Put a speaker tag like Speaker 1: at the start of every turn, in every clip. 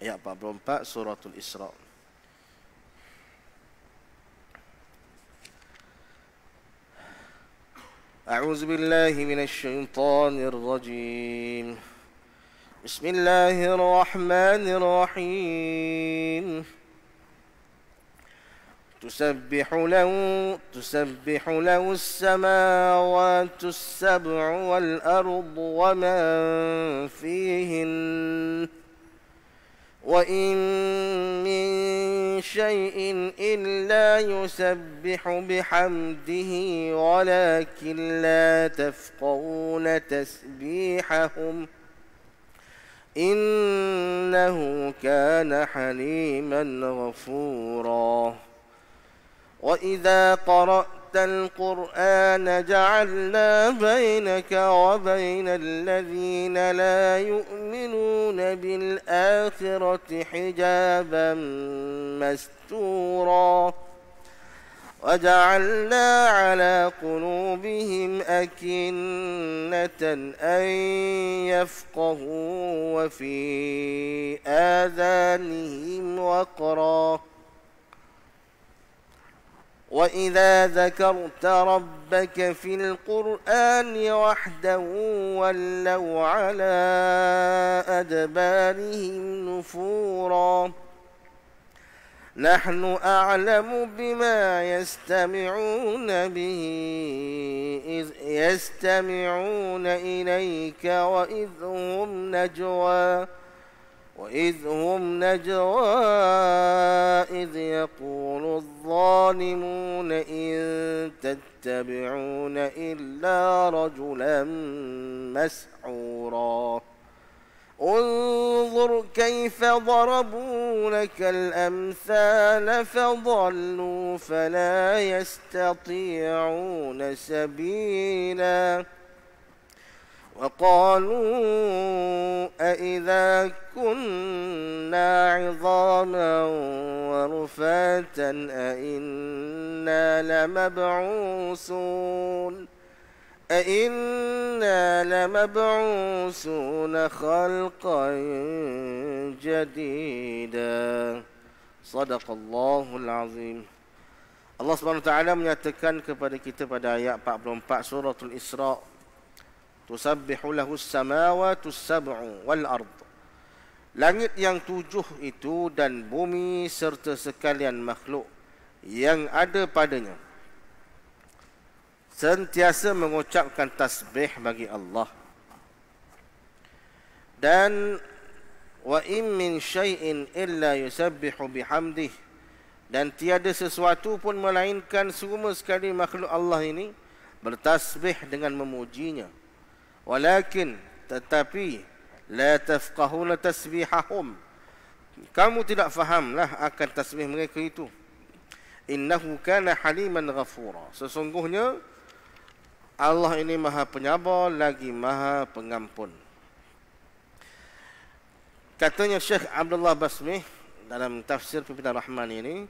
Speaker 1: Ayat 44 suratul Isra. أعوذ بالله من الشيطان الرجيم بسم الله الرحمن الرحيم تسبح له السماوات السبع والأرض ومن فيهن وإن من شيء إلا يسبح بحمده ولكن لا تفقهون تسبيحهم إنه كان حليما غفورا وإذا قرأت القرآن جعلنا بينك وبين الذين لا يؤمنون بالآخرة حجابا مستورا وجعلنا على قلوبهم أكنة أن يفقهوا وفي آذانهم وقرا وإذا ذكرت ربك في القرآن وحده ولوا على أدبارهم نفورا نحن أعلم بما يستمعون به إذ يستمعون إليك وإذ هم نجوى إذ يقول الظالمون إن تتبعون إلا رجلا مسحورا انظر كيف ضربوا لك الأمثال فضلوا فلا يستطيعون سبيلا وقالوا أإذا كنا عظاما ورفاتا أإنا لمبعوثون خلقا جديدا صدق الله العظيم. Allah Subhanahu wa taala menyatakan kepada kita pada ayat 44 suratul Isra, Tusabbihu lahus samawati sab'u wal ard. Langit yang 7 itu dan bumi serta sekalian makhluk yang ada padanya sentiasa mengucapkan tasbih bagi Allah. Dan wa in min syai'in illa yusabbihu bihamdih, dan tiada sesuatu pun melainkan semua sekali makhluk Allah ini bertasbih dengan memujinya. Walakin tetapi la tafqahuna tasbihahum, kamu tidak fahamlah akan tasbih mereka itu. Innahu kana haliman ghafura, sesungguhnya Allah ini maha penyabar lagi maha pengampun. Katanya Syekh Abdullah Basmih dalam tafsir Pimpinan Rahman ini,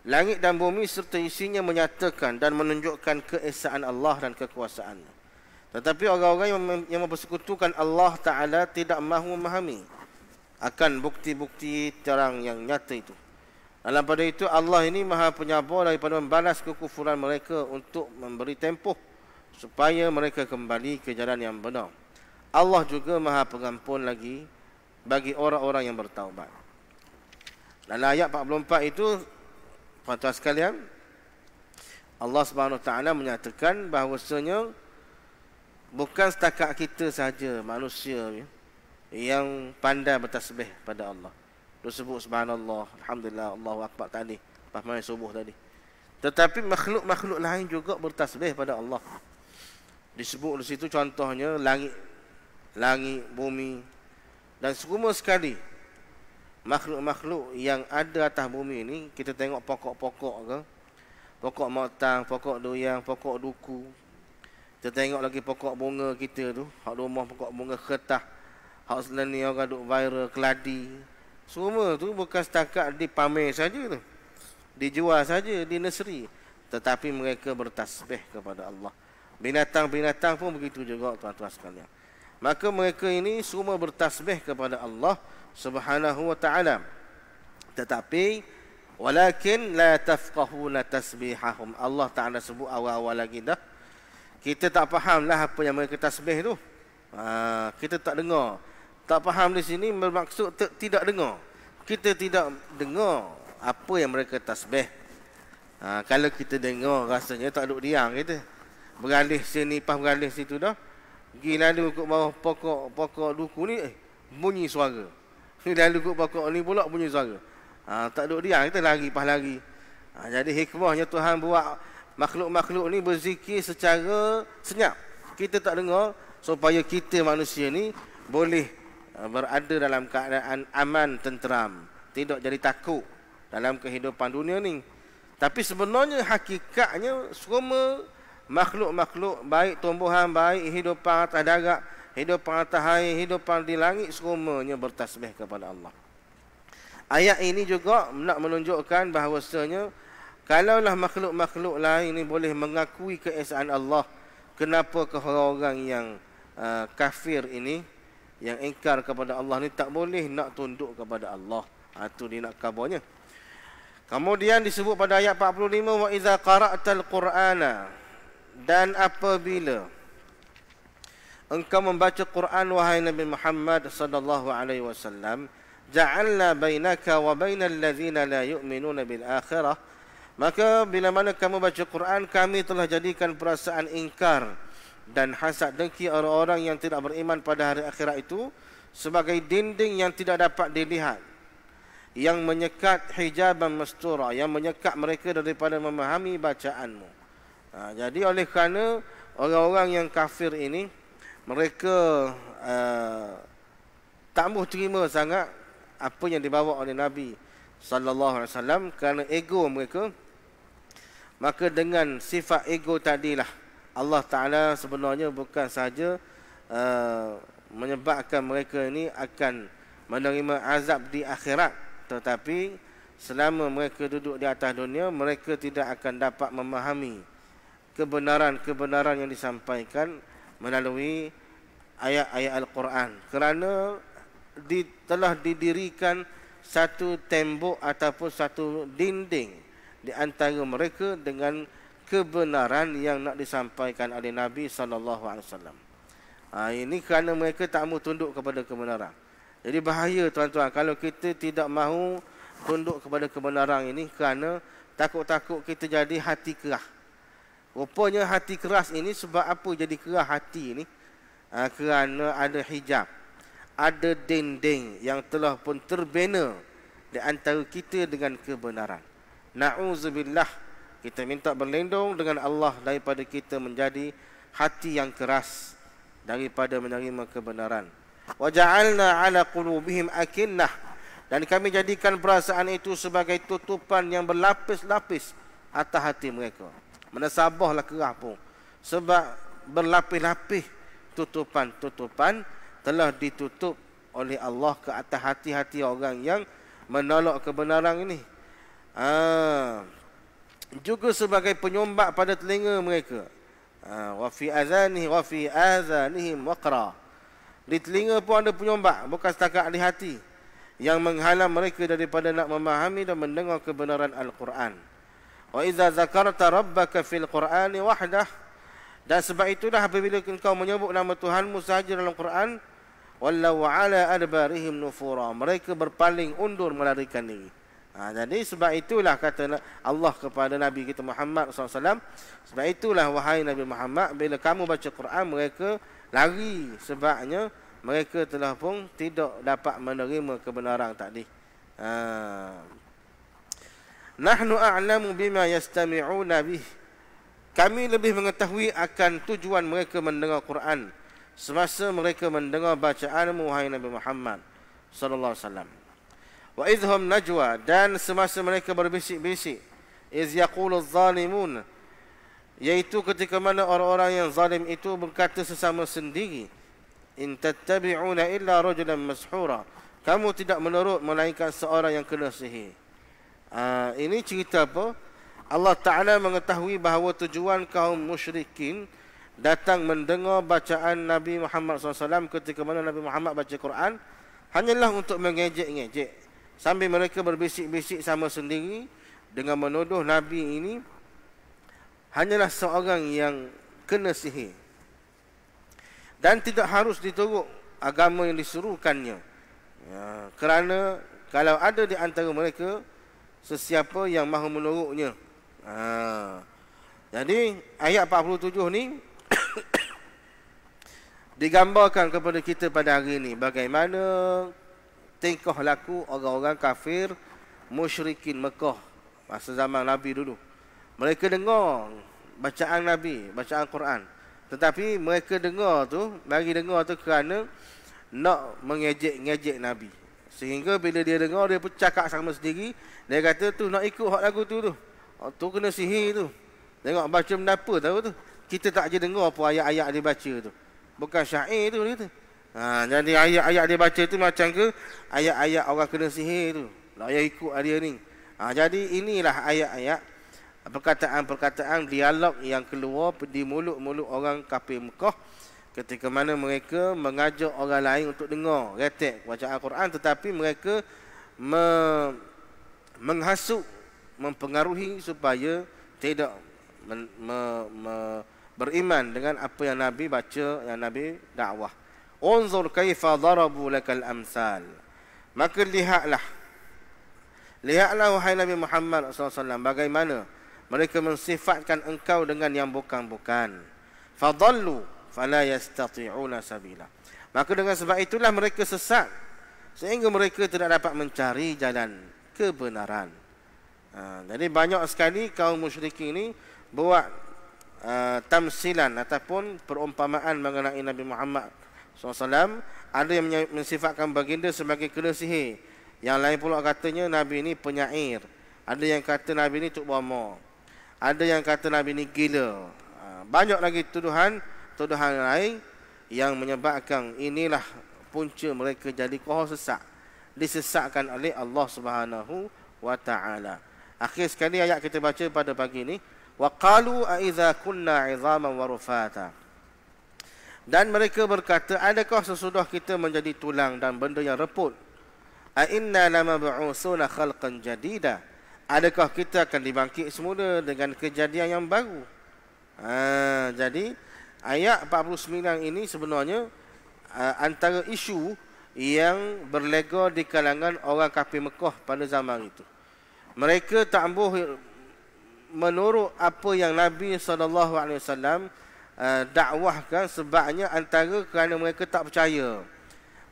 Speaker 1: langit dan bumi serta isinya menyatakan dan menunjukkan keesaan Allah dan kekuasaannya. Tetapi orang-orang yang mempersekutukan Allah Ta'ala tidak mahu memahami akan bukti-bukti terang yang nyata itu. Dalam pada itu Allah ini maha penyabar daripada membalas kekufuran mereka untuk memberi tempoh supaya mereka kembali ke jalan yang benar. Allah juga maha pengampun lagi bagi orang-orang yang bertaubat. Dalam ayat 44 itu, tuan-tuan sekalian, Allah Subhanahu Wa Taala menyatakan bahawasanya bukan setakat kita saja manusia yang pandai bertasbih pada Allah. Disebut subhanallah, alhamdulillah, Allahu akbar tadi, lepas main subuh tadi. Tetapi makhluk-makhluk lain juga bertasbih pada Allah. Disebut di situ contohnya langit, bumi dan semua sekali makhluk-makhluk yang ada atas bumi ini. Kita tengok pokok-pokok ke, pokok matang, pokok doyang, pokok duku. Kita tengok lagi pokok bunga kita tu, hak rumah pokok bunga kertas, hak selani orang duk viral keladi. Semua tu bukan setakat dipamer saja tu, dijual saja di nursery, tetapi mereka bertasbih kepada Allah. Binatang-binatang pun begitu juga, tuan-tuan sekalian. maka mereka ini semua bertasbih kepada Allah Subhanahu wa taala. Tetapi walakin la tafqahuna tasbihahum. Allah Taala sebut awal-awal lagi dah. Kita tak fahamlah apa yang mereka tasbih tu. Kita tak dengar. Tak faham di sini bermaksud tidak dengar. Kita tidak dengar apa yang mereka tasbih. Kalau kita dengar rasanya tak duduk diam kita. Beralih sini, pas beralih situ dah. Pergi lalu ke bawah pokok duku ni, bunyi suara. Lalu ke pokok ni pula bunyi suara. Tak duduk diam, kita lari, pas lari. Jadi hikmahnya Tuhan buat makhluk-makhluk ni berzikir secara senyap. Kita tak dengar supaya kita manusia ni boleh berada dalam keadaan aman, tenteram. Tidak jadi takut dalam kehidupan dunia ni. Tapi sebenarnya hakikatnya semua makhluk-makhluk, baik tumbuhan, baik hidupan atas darat, hidupan atas air, hidupan di langit, semuanya bertasbih kepada Allah. Ayat ini juga nak menunjukkan bahawasanya kalaulah makhluk-makhluk lain ini boleh mengakui keesaan Allah, kenapa orang-orang yang kafir ini, yang ingkar kepada Allah ni tak boleh nak tunduk kepada Allah? Itu dia nak kabarnya. Kemudian disebut pada ayat 45, wa iza qara'tal qur'ana, dan apabila engkau membaca Quran wahai Nabi Muhammad sallallahu alaihi wasallam, ja'alna bainaka wa bainal ladzina la yu'minuna bil akhirah, maka bila mana kamu baca Quran, kami telah jadikan perasaan ingkar dan hasad dengki orang-orang yang tidak beriman pada hari akhirat itu sebagai dinding yang tidak dapat dilihat, yang menyekat hijaban mastura, yang menyekat mereka daripada memahami bacaanmu. Jadi oleh kerana orang-orang yang kafir ini, mereka tak mahu terima sangat apa yang dibawa oleh Nabi sallallahu alaihi wasallam kerana ego mereka. Maka dengan sifat ego tadilah Allah Taala sebenarnya bukan sahaja menyebabkan mereka ini akan menerima azab di akhirat, tetapi selama mereka duduk di atas dunia, mereka tidak akan dapat memahami kebenaran-kebenaran yang disampaikan melalui ayat-ayat Al-Quran, kerana telah didirikan satu tembok ataupun satu dinding di antara mereka dengan kebenaran yang nak disampaikan oleh Nabi SAW. Ini kerana mereka tak mahu tunduk kepada kebenaran. Jadi bahaya tuan-tuan kalau kita tidak mahu tunduk kepada kebenaran ini, kerana takut-takut kita jadi hati kerah. Rupanya hati keras ini sebab apa jadi keras hati ini? Kerana ada hijab, ada dinding yang telah pun terbina di antara kita dengan kebenaran. Na'udzubillah, kita minta berlindung dengan Allah daripada kita menjadi hati yang keras daripada menerima kebenaran. Wa ja'alna 'ala qulubihim akinnah, dan kami jadikan perasaan itu sebagai tutupan yang berlapis-lapis atas hati mereka. Mana sabahlah kerah pun, sebab berlapis-lapis tutupan-tutupan telah ditutup oleh Allah ke atas hati-hati orang yang menolak kebenaran ini. Juga sebagai penyumbak pada telinga mereka. Wa fi azanihim waqra. Di telinga pun ada penyumbak, bukan setakat di hati, yang menghalang mereka daripada nak memahami dan mendengar kebenaran Al-Quran. Wa idza zakarta rabbaka fil Qur'ani wahdah, dan sebab itulah apabila engkau menyebut nama Tuhanmu sahaja dalam Quran, wallau ala adbarihim nufura, mereka berpaling undur melarikan diri. Jadi sebab itulah kata Allah kepada Nabi kita Muhammad SAW, sebab itulah wahai Nabi Muhammad, bila kamu baca Quran mereka lari, sebabnya mereka telah pun tidak dapat menerima kebenaran tadi. Nahnu a'lamu bima yastami'una bih, kami lebih mengetahui akan tujuan mereka mendengar Quran semasa mereka mendengar bacaanmu wahai Nabi Muhammad sallallahu alaihi wasallam. Wa idhum najwa, dan semasa mereka berbisik-bisik, iz yaquluz zalimun, yaitu ketika mana orang-orang yang zalim itu berkata sesama sendiri, in tattabi'una illa rajulan mashura, kamu tidak menurut melainkan seorang yang kena sihir. Ini cerita apa? Allah Ta'ala mengetahui bahawa tujuan kaum musyrikin datang mendengar bacaan Nabi Muhammad SAW ketika mana Nabi Muhammad baca Quran hanyalah untuk mengejek-ngejek sambil mereka berbisik-bisik sama sendiri dengan menuduh Nabi ini hanyalah seorang yang kena sihir dan tidak harus diturut agama yang disuruhkannya. Kerana kalau ada di antara mereka sesiapa yang mahu menurutnya. Jadi ayat 47 ni digambarkan kepada kita pada hari ini bagaimana tingkah laku orang-orang kafir musyrikin Mekah masa zaman Nabi dulu. Mereka dengar bacaan Nabi, bacaan Quran. Tetapi mereka dengar tu, bagi dengar tu kerana nak mengejek-ngejek Nabi. Sehingga bila dia dengar, dia bercakap sama sendiri. Dia kata tu nak ikut hak lagu tu. Tu kena sihir tu. Tengok baca benda apa tahu tu. Kita tak je dengar apa ayat-ayat dia baca tu. Bukan syair tu dia kata. Jadi ayat-ayat dia baca tu macam ke ayat-ayat orang kena sihir tu. Nak payah ikut dia ni. Jadi inilah ayat-ayat perkataan-perkataan dialog yang keluar di mulut-mulut orang kafir Mekah ketika mana mereka mengajak orang lain untuk dengar retek bacaan Al-Quran, tetapi mereka menghasut, mempengaruhi supaya tidak beriman dengan apa yang Nabi baca, yang Nabi dakwah. Unzur kaifa darabu lakal amsal. Maka lihatlah wahai Nabi Muhammad SAW bagaimana mereka mensifatkan engkau dengan yang bukan-bukan. Fadallu fala yastati'una sabila. Maka dengan sebab itulah mereka sesat sehingga mereka tidak dapat mencari jalan kebenaran. Jadi banyak sekali kaum musyrikin ini buat tamsilan ataupun perumpamaan mengenai Nabi Muhammad SAW. Ada yang mensifatkan baginda sebagai kena sihir. Yang lain pula katanya Nabi ini penyair. Ada yang kata Nabi ini tuk bomo. Ada yang kata Nabi ini gila. Banyak lagi tuduhan lain yang menyebabkan inilah punca mereka jadi koh sesat. Disesatkan oleh Allah Subhanahu wa taala. Akhir sekali ayat kita baca pada pagi ini, wa qalu a idza kunna 'idhaman wa rufata. Dan mereka berkata, adakah sesudah kita menjadi tulang dan benda yang reput? A inna lamab'usuna khalqan jadida. Adakah kita akan dibangkit semula dengan kejadian yang baru? Jadi ayat 49 ini sebenarnya antara isu yang berlega di kalangan orang kafir Mekah pada zaman itu. Mereka tak ambuh menurut apa yang Nabi SAW dakwahkan, sebabnya antara kerana mereka tak percaya.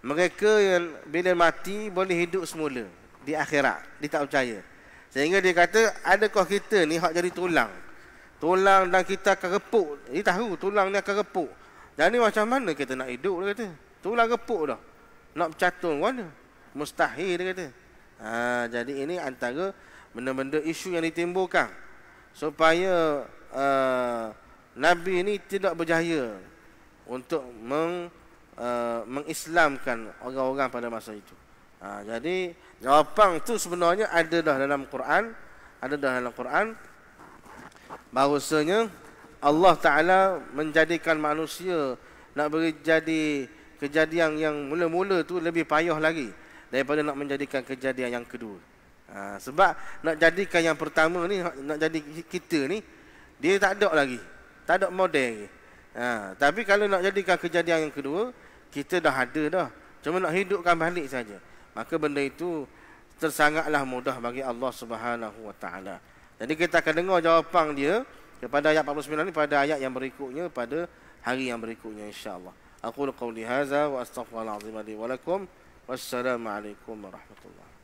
Speaker 1: Mereka yang bila mati boleh hidup semula di akhirat, dia tak percaya. Sehingga dia kata, adakah kita ni hak jadi tulang? Tulang dan kita akan repuk. Dia tahu tulang ni akan repuk. Jadi macam mana kita nak hidup, dia kata. Tulang repuk dah. Nak bercatur mana? Mustahil, dia kata. Jadi ini antara benda-benda isu yang ditimbulkan. Supaya Nabi ini tidak berjaya untuk mengislamkan orang-orang pada masa itu. Jadi jawapan tu sebenarnya ada dah dalam Quran. Bahawasanya Allah Ta'ala menjadikan manusia nak beri jadi kejadian yang mula-mula tu lebih payah lagi daripada nak menjadikan kejadian yang kedua. Sebab nak jadikan yang pertama ni, nak jadi kita ni, dia tak ada lagi, tak ada model lagi. Tapi kalau nak jadikan kejadian yang kedua, kita dah ada dah, cuma nak hidupkan balik saja. Maka benda itu tersangatlah mudah bagi Allah Subhanahu wa taala. Jadi kita akan dengar jawapan dia kepada ayat 49 ni pada ayat yang berikutnya, pada hari yang berikutnya insya-Allah. Aqulu qawli hadza wa astaghfirullahal azim li wa lakum. Wassalamu alaikum warahmatullahi